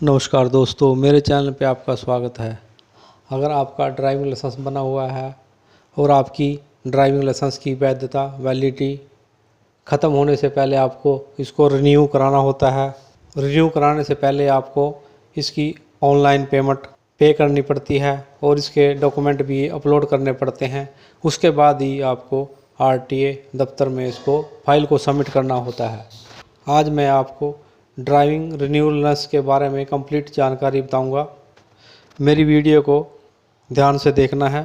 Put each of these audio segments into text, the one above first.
नमस्कार दोस्तों, मेरे चैनल पे आपका स्वागत है। अगर आपका ड्राइविंग लाइसेंस बना हुआ है और आपकी ड्राइविंग लाइसेंस की वैधता वैलिडिटी ख़त्म होने से पहले आपको इसको रिन्यू कराना होता है। रिन्यू कराने से पहले आपको इसकी ऑनलाइन पेमेंट पे करनी पड़ती है और इसके डॉक्यूमेंट भी अपलोड करने पड़ते हैं। उसके बाद ही आपको आरटीए दफ्तर में इसको फाइल को सबमिट करना होता है। आज मैं आपको ड्राइविंग रिन्यूअल्स के बारे में कंप्लीट जानकारी बताऊंगा। मेरी वीडियो को ध्यान से देखना है।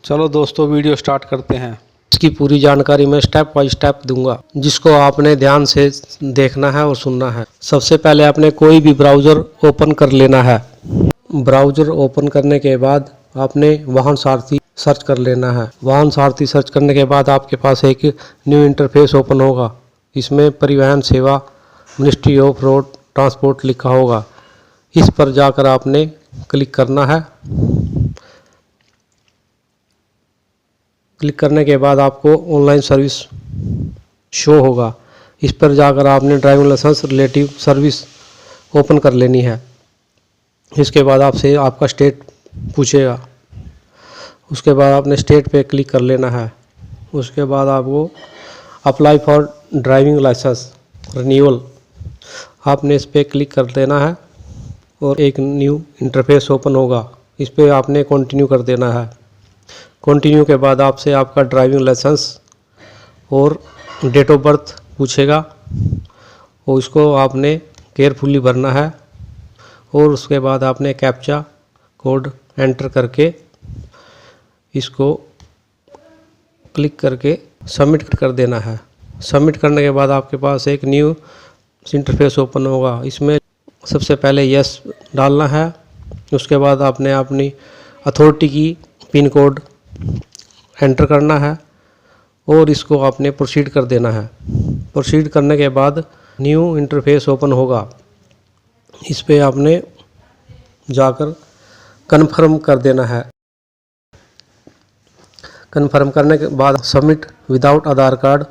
चलो दोस्तों, वीडियो स्टार्ट करते हैं। इसकी पूरी जानकारी मैं स्टेप बाय स्टेप दूंगा, जिसको आपने ध्यान से देखना है और सुनना है। सबसे पहले आपने कोई भी ब्राउज़र ओपन कर लेना है। ब्राउज़र ओपन करने के बाद आपने वाहन सारथी सर्च कर लेना है। वाहन सारथी सर्च करने के बाद आपके पास एक न्यू इंटरफेस ओपन होगा। इसमें परिवहन सेवा मिनिस्ट्री ऑफ रोड ट्रांसपोर्ट लिखा होगा। इस पर जाकर आपने क्लिक करना है। क्लिक करने के बाद आपको ऑनलाइन सर्विस शो होगा। इस पर जाकर आपने driving licence relative service open कर लेनी है। इसके बाद आपसे आपका स्टेट पूछेगा। उसके बाद आपने स्टेट पे क्लिक कर लेना है। उसके बाद आपको apply for driving licence renewal आपने इस पर क्लिक कर देना है और एक न्यू इंटरफेस ओपन होगा। इस पर आपने कंटिन्यू कर देना है। कंटिन्यू के बाद आपसे आपका ड्राइविंग लाइसेंस और डेट ऑफ बर्थ पूछेगा और उसको आपने केयरफुली भरना है और उसके बाद आपने कैप्चा कोड एंटर करके इसको क्लिक करके सबमिट कर देना है। सबमिट करने के बाद आपके पास एक न्यू इंटरफेस ओपन होगा। इसमें सबसे पहले यस डालना है। उसके बाद आपने अपनी अथॉरिटी की पिन कोड एंटर करना है और इसको आपने प्रोसीड कर देना है। प्रोसीड करने के बाद न्यू इंटरफेस ओपन होगा। इस पे आपने जाकर कन्फर्म कर देना है। कन्फर्म करने के बाद सबमिट विदाउट आधार कार्ड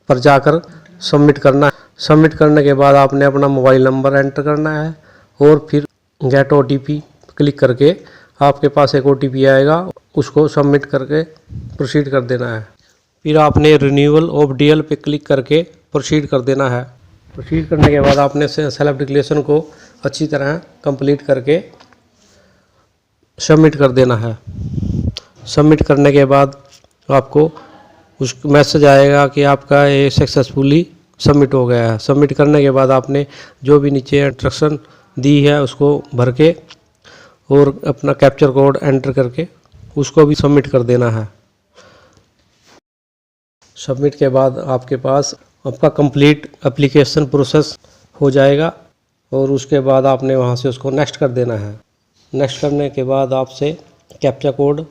पर जाकर सबमिट करना है। सबमिट करने के बाद आपने अपना मोबाइल नंबर एंटर करना है और फिर गेट ओटीपी क्लिक करके आपके पास एक ओटीपी आएगा, उसको सबमिट करके प्रोसीड कर देना है। फिर आपने रिन्यूअल ऑफ डीएल पे क्लिक करके प्रोसीड कर देना है। प्रोसीड करने के बाद आपने सेल्फ डिक्लेरेशन को अच्छी तरह कंप्लीट करके सबमिट कर देना है। सबमिट करने के बाद आपको उस मैसेज आएगा कि आपका ये सक्सेसफुली सबमिट हो गया है। सबमिट करने के बाद आपने जो भी नीचे इंस्ट्रक्शन दी है उसको भर के और अपना कैप्चर कोड एंटर करके उसको भी सबमिट कर देना है। सबमिट के बाद आपके पास आपका कंप्लीट एप्लीकेशन प्रोसेस हो जाएगा और उसके बाद आपने वहाँ से उसको नेक्स्ट कर देना है। नेक्स्ट करने के बाद आपसे कैप्चर कोड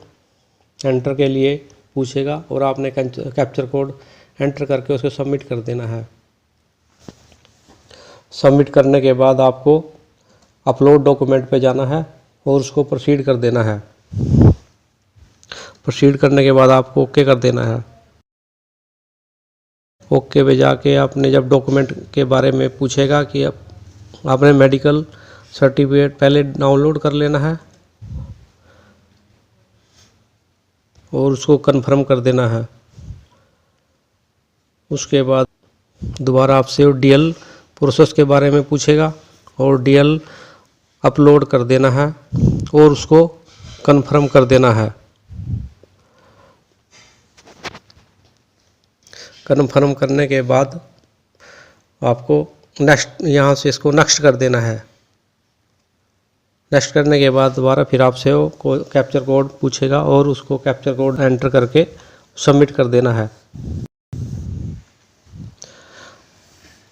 एंटर के लिए पूछेगा और आपने कैप्चर कोड एंटर करके उसको सबमिट कर देना है। सबमिट करने के बाद आपको अपलोड डॉक्यूमेंट पे जाना है और उसको प्रोसीड कर देना है। प्रोसीड करने के बाद आपको ओके कर देना है। ओके पे जाके आपने जब डॉक्यूमेंट के बारे में पूछेगा कि आपने मेडिकल सर्टिफिकेट पहले डाउनलोड कर लेना है और उसको कंफर्म कर देना है। उसके बाद दोबारा आपसे डीएल प्रोसेस के बारे में पूछेगा और डीएल अपलोड कर देना है और उसको कंफर्म कर देना है। कंफर्म करने के बाद आपको नेक्स्ट यहाँ से इसको नेक्स्ट कर देना है। नेक्स्ट करने के बाद दोबारा फिर आपसे वो कैप्चर कोड पूछेगा और उसको कैप्चर कोड एंटर करके सबमिट कर देना है।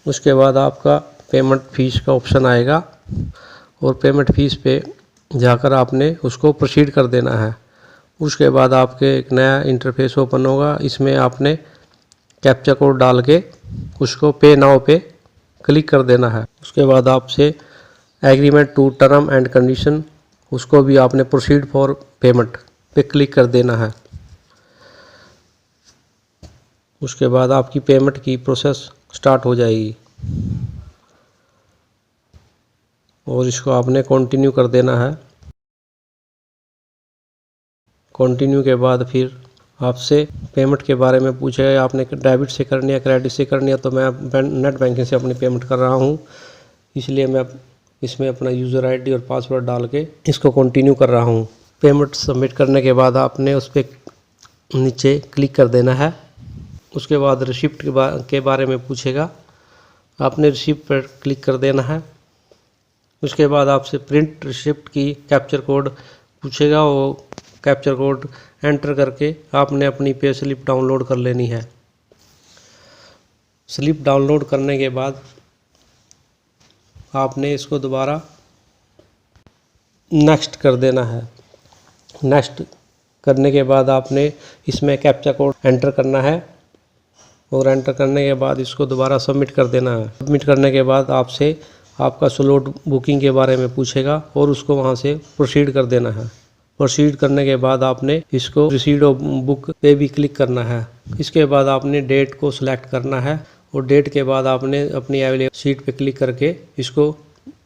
उसके बाद आपका पेमेंट फ़ीस का ऑप्शन आएगा और पेमेंट फ़ीस पे जाकर आपने उसको प्रोसीड कर देना है। उसके बाद आपके एक नया इंटरफेस ओपन होगा। इसमें आपने कैप्चा कोड डाल के उसको पे नाउ पे क्लिक कर देना है। उसके बाद आपसे agreement to term and condition उसको भी आपने प्रोसीड फॉर पेमेंट पे क्लिक कर देना है। उसके बाद आपकी पेमेंट की प्रोसेस स्टार्ट हो जाएगी और इसको आपने कंटिन्यू कर देना है। कंटिन्यू के बाद फिर आपसे पेमेंट के बारे में पूछेगा, आपने डेबिट से करनी है क्रेडिट से करनी है। तो मैं नेट बैंकिंग से अपनी पेमेंट कर रहा हूँ, इसलिए मैं इसमें अपना यूज़र आईडी और पासवर्ड डाल के इसको कंटिन्यू कर रहा हूँ। पेमेंट सबमिट करने के बाद आपने उस पर नीचे क्लिक कर देना है। उसके बाद रिसिप्ट के बारे में पूछेगा, आपने रिसिप्ट पर क्लिक कर देना है। उसके बाद आपसे प्रिंट रिसिप्ट की कैप्चर कोड पूछेगा, वो कैप्चर कोड एंटर करके आपने अपनी पे स्लिप डाउनलोड कर लेनी है। स्लिप डाउनलोड करने के बाद आपने इसको दोबारा नेक्स्ट कर देना है। नेक्स्ट करने के बाद आपने इसमें कैप्चा कोड एंटर करना है और एंटर करने के बाद इसको दोबारा सबमिट कर देना है। सबमिट करने के बाद आपसे आपका स्लॉट बुकिंग के बारे में पूछेगा और उसको वहाँ से प्रोसीड कर देना है। प्रोसीड करने के बाद आपने इसको रिसीड ऑफ बुक पे भी क्लिक करना है। इसके बाद आपने डेट को सिलेक्ट करना है और डेट के बाद आपने अपनी अवेलेबल सीट पे क्लिक करके इसको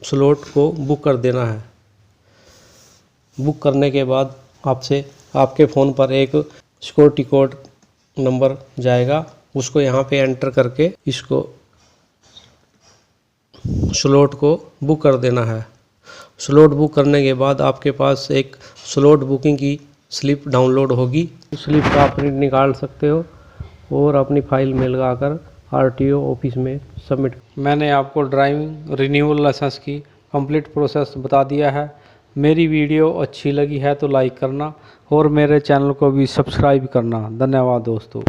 स्लॉट को बुक कर देना है। बुक करने के बाद आपसे आपके फ़ोन पर एक सिक्योरिटी कोड नंबर जाएगा, उसको यहाँ पे एंटर करके इसको स्लॉट को बुक कर देना है। स्लॉट बुक करने के बाद आपके पास एक स्लॉट बुकिंग की स्लिप डाउनलोड होगी। स्लिप का आप प्रिंट निकाल सकते हो और अपनी फाइल में लगाकर आरटीओ ऑफिस में सबमिट। मैंने आपको ड्राइविंग रिन्यूअल लाइसेंस की कंप्लीट प्रोसेस बता दिया है। मेरी वीडियो अच्छी लगी है तो लाइक करना और मेरे चैनल को भी सब्सक्राइब करना। धन्यवाद दोस्तों।